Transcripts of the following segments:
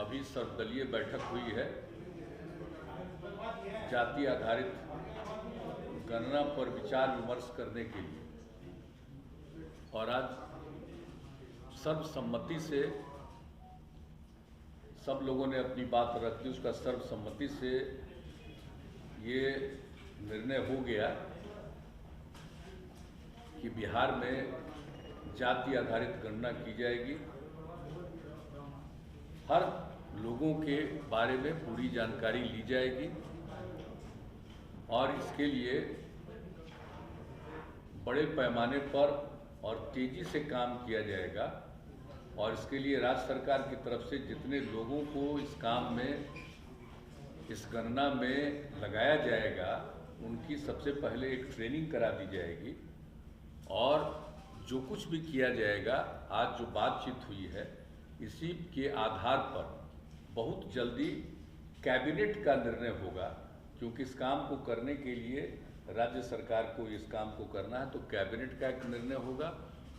अभी सर्वदलीय बैठक हुई है जाति आधारित गणना पर विचार विमर्श करने के लिए, और आज सर्वसम्मति से सब लोगों ने अपनी बात रख दी। उसका सर्वसम्मति से ये निर्णय हो गया कि बिहार में जाति आधारित गणना की जाएगी। हर लोगों के बारे में पूरी जानकारी ली जाएगी और इसके लिए बड़े पैमाने पर और तेजी से काम किया जाएगा। और इसके लिए राज्य सरकार की तरफ से जितने लोगों को इस काम में, इस गणना में लगाया जाएगा, उनकी सबसे पहले एक ट्रेनिंग करा दी जाएगी। और जो कुछ भी किया जाएगा, आज जो बातचीत हुई है, इसी के आधार पर बहुत जल्दी कैबिनेट का निर्णय होगा, क्योंकि इस काम को करने के लिए राज्य सरकार को इस काम को करना है, तो कैबिनेट का एक निर्णय होगा।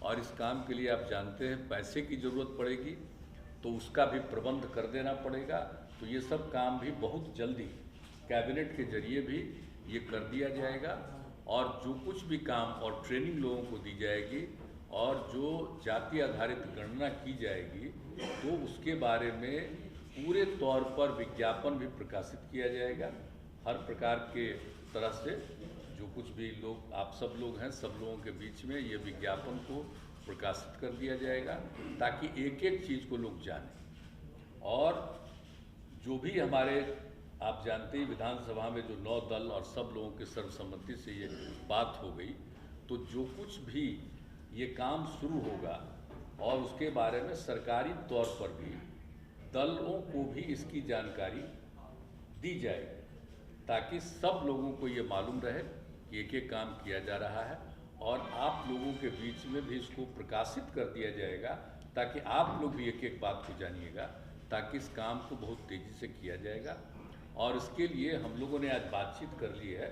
और इस काम के लिए आप जानते हैं पैसे की ज़रूरत पड़ेगी, तो उसका भी प्रबंध कर देना पड़ेगा। तो ये सब काम भी बहुत जल्दी कैबिनेट के जरिए भी ये कर दिया जाएगा। और जो कुछ भी काम और ट्रेनिंग लोगों को दी जाएगी और जो जाति आधारित गणना की जाएगी, तो उसके बारे में पूरे तौर पर विज्ञापन भी प्रकाशित किया जाएगा। हर प्रकार के तरह से जो कुछ भी लोग, आप सब लोग हैं, सब लोगों के बीच में ये विज्ञापन को प्रकाशित कर दिया जाएगा, ताकि एक एक चीज़ को लोग जानें। और जो भी हमारे, आप जानते ही विधानसभा में जो 9 दल और सब लोगों के सर्वसम्मति से ये बात हो गई, तो जो कुछ भी ये काम शुरू होगा और उसके बारे में सरकारी तौर पर भी दलों को भी इसकी जानकारी दी जाएगी, ताकि सब लोगों को ये मालूम रहे कि एक एक काम किया जा रहा है। और आप लोगों के बीच में भी इसको प्रकाशित कर दिया जाएगा, ताकि आप लोग भी एक एक बात को जानिएगा, ताकि इस काम को बहुत तेज़ी से किया जाएगा। और इसके लिए हम लोगों ने आज बातचीत कर ली है,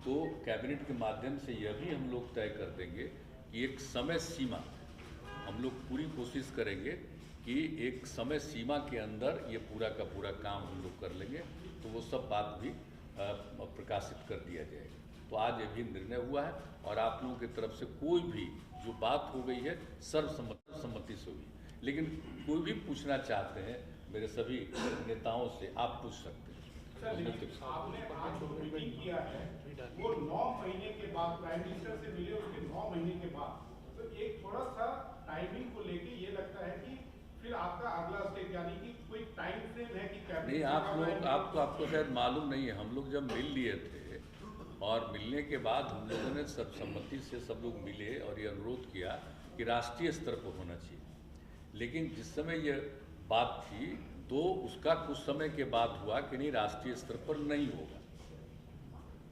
तो कैबिनेट के माध्यम से यह भी हम लोग तय कर देंगे कि एक समय सीमा, हम लोग पूरी कोशिश करेंगे कि एक समय सीमा के अंदर ये पूरा का पूरा काम हम लोग कर लेंगे, तो वो सब बात भी प्रकाशित कर दिया जाएगा। तो आज ये भी निर्णय हुआ है और आप लोगों की तरफ से कोई भी जो बात हो गई है सर्वसम्मति से हुई। लेकिन कोई भी पूछना चाहते हैं मेरे सभी नेताओं से, आप पूछ सकते हैं। आपने आज जो मीटिंग किया है वो 9 महीने के बाद प्राइम मिनिस्टर से मिले, उसके 9 महीने के बाद, तो एक थोड़ा सा टाइमिंग को लेके ये लगता है कि फिर आपका अगला स्टेप, यानी कि कोई टाइम फ्रेम है कि नहीं, आप लोग, आपको शायद मालूम नहीं है, हम लोग जब मिल लिए थे और मिलने के बाद हम लोगों ने सर्वसम्मति से सब लोग मिले और ये अनुरोध किया कि राष्ट्रीय स्तर पर होना चाहिए। लेकिन जिस समय ये बात थी, तो उसका कुछ समय के बाद हुआ कि नहीं, राष्ट्रीय स्तर पर नहीं होगा,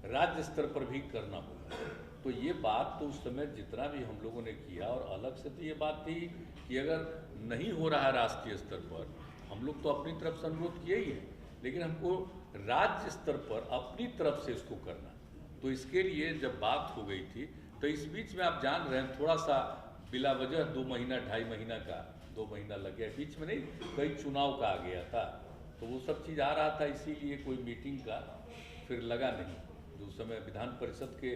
राज्य स्तर पर भी करना होगा। तो ये बात तो उस समय जितना भी हम लोगों ने किया, और अलग से तो ये बात थी कि अगर नहीं हो रहा राष्ट्रीय स्तर पर, हम लोग तो अपनी तरफ से अनुरोध किए ही है, लेकिन हमको राज्य स्तर पर अपनी तरफ से इसको करना। तो इसके लिए जब बात हो गई थी, तो इस बीच में आप जान रहे हैं थोड़ा सा बिला वजह 2 महीना 2.5 महीना का 2 महीना लग गया, बीच में नहीं, कई चुनाव का आ गया था, तो वो सब चीज़ आ रहा था, इसीलिए कोई मीटिंग का फिर लगा नहीं। जो समय विधान परिषद के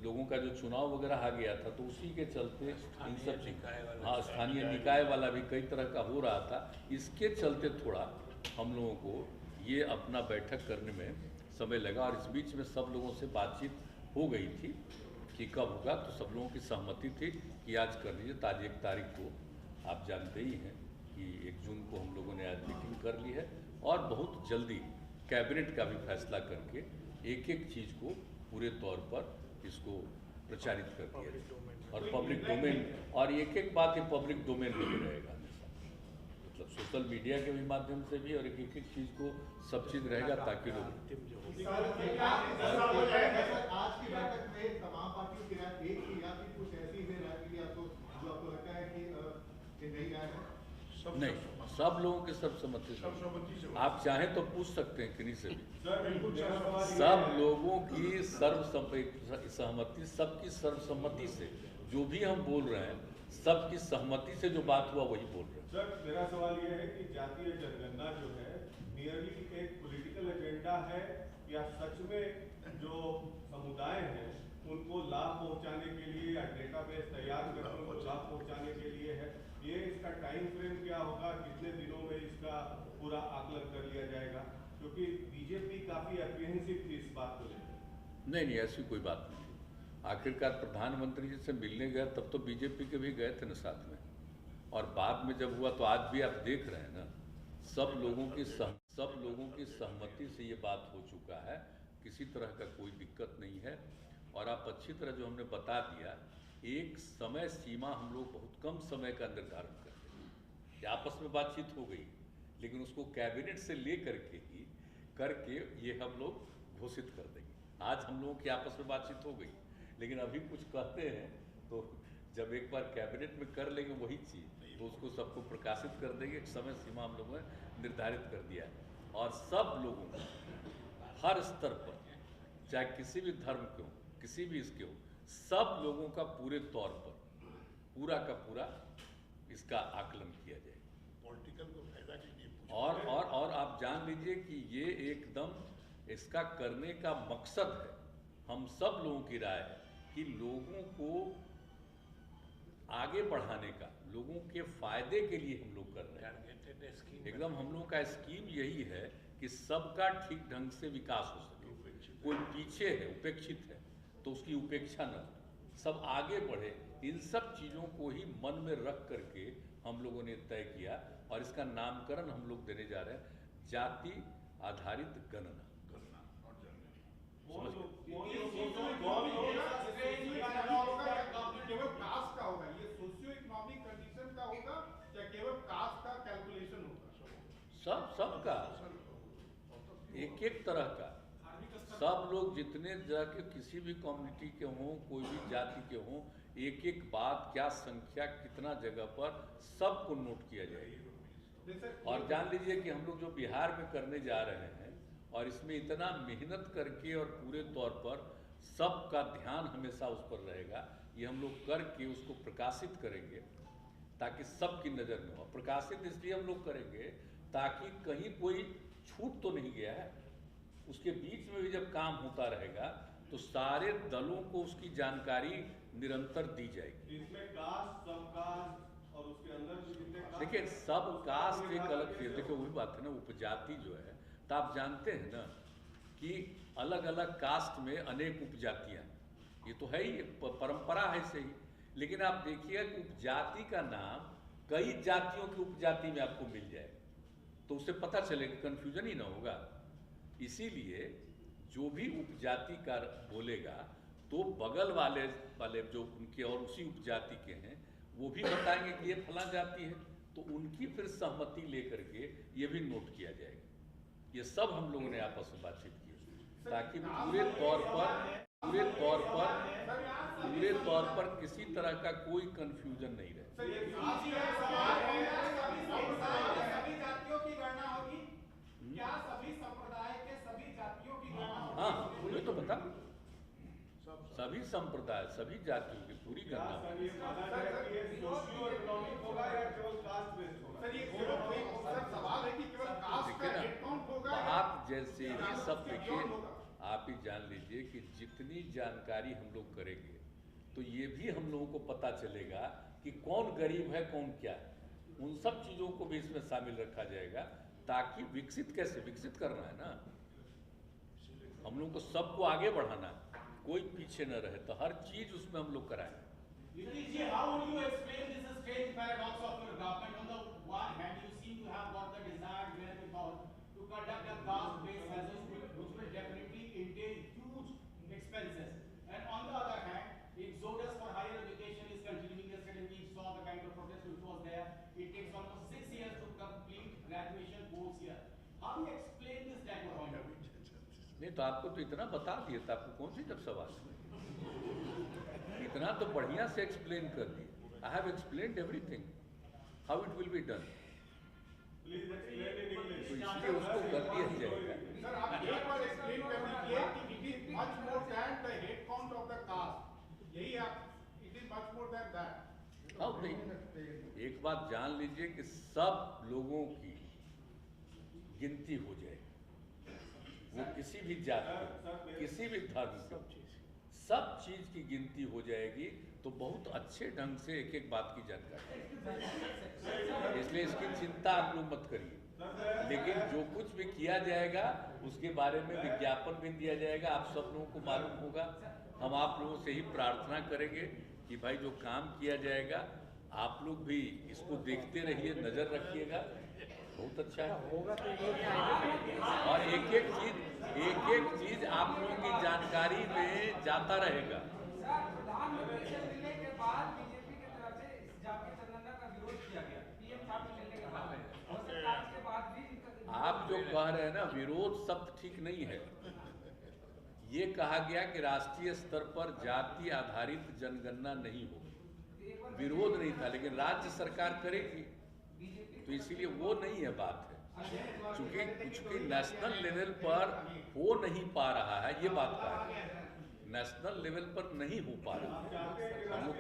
लोगों का जो चुनाव वगैरह आ गया था, तो उसी के चलते इन सब, हाँ, स्थानीय निकाय वाला भी कई तरह का हो रहा था, इसके चलते थोड़ा हम लोगों को ये अपना बैठक करने में समय लगा। और इस बीच में सब लोगों से बातचीत हो गई थी कि कब होगा, तो सब लोगों की सहमति थी कि आज कर लीजिए। तो आज 1 तारीख को आप जानते ही हैं कि 1 जून को हम लोगों ने आज मीटिंग कर ली है, और बहुत जल्दी कैबिनेट का भी फैसला करके एक एक चीज़ को पूरे तौर पर इसको प्रचारित कर दिया, और पब्लिक डोमेन, और एक एक बात ये पब्लिक डोमेन में भी रहेगा, मतलब सोशल मीडिया के भी माध्यम से भी, और एक एक चीज़ को सब चीज़ रहेगा, ताकि लोग। आज की बैठक में तमाम पार्टियों की राय एक ही, या फिर कुछ ऐसी है राय मिली आपको जो आपको लगता है कि नहीं राय है? नहीं, सब लोगों की सर्वसम्मति से। आप चाहें तो पूछ सकते हैं किन्हीं से भी। सब लोगों की सर्वसम्मति, सबकी सर्वसम्मति से जो भी हम बोल रहे हैं सबकी सहमति से जो बात हुआ वही बोल रहे हैं। सर, मेरा सवाल यह है कि जातीय जनगणना जो है नियरली एक पॉलिटिकल एजेंडा है या सच में जो समुदाय हैं उनको लाभ पहुंचाने के लिए या डेटाबेस तैयार करके उनको लाभ पहुंचाने के लिए है? ये इसका टाइम फ्रेम क्या होगा, कितने दिनों में इसका पूरा आकलन कर लिया जाएगा? क्योंकि बीजेपी काफी एप्रीहेंसिव थी इस बात को लेकर। नहीं, ऐसी कोई बात नहीं थी। आखिरकार प्रधानमंत्री जी से मिलने गए तब तो बीजेपी के भी गए थे ना साथ में, और बाद में जब हुआ तो आज भी आप देख रहे हैं ना, सब लोगों की सहमति से ये बात हो चुका है, किसी तरह का कोई दिक्कत नहीं है। और आप अच्छी तरह जो हमने बता दिया, एक समय सीमा हम लोग बहुत कम समय का निर्धारण करते हैं। आपस में बातचीत हो गई, लेकिन उसको कैबिनेट से ले करके ये हम लोग घोषित कर देंगे। आज हम लोगों की आपस में बातचीत हो गई, लेकिन अभी कुछ कहते हैं तो जब एक बार कैबिनेट में कर लेंगे वही चीज़, तो उसको सबको प्रकाशित कर देंगे। एक समय सीमा हम लोगों ने निर्धारित कर दिया है, और सब लोगों को हर स्तर पर, चाहे किसी भी धर्म के हो, किसी भी इसके हो, सब लोगों का पूरे तौर पर पूरा का पूरा इसका आकलन किया जाएगा। पॉलिटिकल को फायदा के लिए और आप जान लीजिए कि ये एकदम इसका करने का मकसद है, हम सब लोगों की राय है कि लोगों को आगे बढ़ाने का, लोगों के फायदे के लिए हम लोग कर रहे हैं। एकदम हम लोगों का स्कीम यही है कि सबका ठीक ढंग से विकास हो सके। कोई पीछे है, उपेक्षित है, तो उसकी उपेक्षा न हो, सब आगे बढ़े। इन सब चीज़ों को ही मन में रख करके हम लोगों ने तय किया, और इसका नामकरण हम लोग देने जा रहे हैं जाति आधारित गणना। केवल कास्ट का होगा, ये सोशियो इकोनॉमिक कंडीशन का होगा या केवल कास्ट का कैलकुलेशन होगा? सबका एक तरह का, सब लोग जितने जाके किसी भी कम्युनिटी के हों, कोई भी जाति के हों, एक बात, क्या संख्या, कितना जगह पर, सबको नोट किया जाएगा। और जान लीजिए कि हम लोग जो बिहार में करने जा रहे हैं, और इसमें इतना मेहनत करके और पूरे तौर पर सबका ध्यान हमेशा उस पर रहेगा, ये हम लोग करके उसको प्रकाशित करेंगे ताकि सबकी नज़र में हो। प्रकाशित इसलिए हम लोग करेंगे ताकि कहीं कोई छूट तो नहीं गया है, उसके बीच में भी जब काम होता रहेगा तो सारे दलों को उसकी जानकारी निरंतर दी जाएगी। इसमें कास्ट, सब कास्ट और उसके अंदर भी कितने कास्ट? देखिए, सब कास्ट एक अलग चीज़। देखिए वही बात है ना, उपजाति जो है, तो आप जानते हैं ना कि अलग अलग कास्ट में अनेक उपजातियाँ, ये तो है ही, परंपरा है सही। लेकिन आप देखिए कि उपजाति का नाम कई जातियों की उपजाति में आपको मिल जाए, तो उससे पता चलेगा, कन्फ्यूजन ही ना होगा। इसीलिए जो भी उपजाति का बोलेगा तो बगल वाले जो उनके और उसी उपजाति के हैं वो भी बताएंगे कि ये फला जाति है, तो उनकी फिर सहमति लेकर के ये भी नोट किया जाएगा। ये सब हम लोगों ने आपस में बातचीत की ताकि पूरे तौर पर किसी तरह का कोई कंफ्यूजन नहीं रहे। सभी जातियों की गणना होगी क्या? सभी संप्रदाय के सभी जातियों की गणना होगी? हाँ, मुझे तो बता, सभी संप्रदाय, सभी जातियों की पूरी गणना। बात जैसे ही सब देखिए, आप ही जान लीजिए कि जितनी जानकारी हम लोग करेंगे तो ये भी हम लोगों को पता चलेगा कि कौन गरीब है, कौन क्या है। उन सब चीज़ों को भी इसमें शामिल रखा जाएगा ताकि विकसित करना है ना, हम लोग को सबको आगे बढ़ाना है, कोई पीछे न रहे, तो हर चीज उसमें हम लोग कराएं। How would you explain this strange paradox of your government? On the one hand, you seem to have got the desired wherewithal to conduct a caste-based census, which will definitely entail huge expenses. And on the other hand, exodus for higher education is continuing. Yesterday we saw the kind of protest which was there. It takes almost 6 years to complete graduation course here. How do you explain this dichotomy? नहीं तो आपको तो इतना बता दिया था, आपको कौन सी जब सवाल है? इतना तो बढ़िया से एक्सप्लेन कर दिए। I have explained everything how it will be done. तो इसलिए उसको कर दिया जाएगा। सर आप एक बार एक्सप्लेन कर दीजिए कि it is much more than the head count of the caste, यही आप, it is much more than that. अब बात जान लीजिए कि सब लोगों की गिनती हो जाएगी, वो किसी भी जाति, किसी भी धर्म की, सब चीज की गिनती हो जाएगी। तो बहुत अच्छे ढंग से एक एक बात की जानकारी, इसलिए इसकी चिंता आप लोग मत करिए। लेकिन जो कुछ भी किया जाएगा उसके बारे में विज्ञापन भी दिया जाएगा, आप सब लोगों को मालूम होगा। हम आप लोगों से ही प्रार्थना करेंगे कि भाई जो काम किया जाएगा आप लोग भी इसको देखते रहिए, नजर रखिएगा, बहुत अच्छा है। और एक एक चीज आप लोगों की जानकारी में जाता रहेगा। प्रधानमंत्री से मिलने के बाद बीजेपी की तरफ से इस जातीय जनगणना का विरोध किया गया, पीएम साहब से मिलने के बाद, और सरकार के बाद भी आप जो कह रहे हैं ना, विरोध शब्द ठीक नहीं है। ये कहा गया कि राष्ट्रीय स्तर पर जाति आधारित जनगणना नहीं होगी, विरोध नहीं था, लेकिन राज्य सरकार करेगी, तो इसीलिए वो नहीं है बात है। चूंकि नेशनल लेवल पर हो नहीं पा रहा है, ये बात का है, नेशनल लेवल पर नहीं हो पा रहा है। हम लोग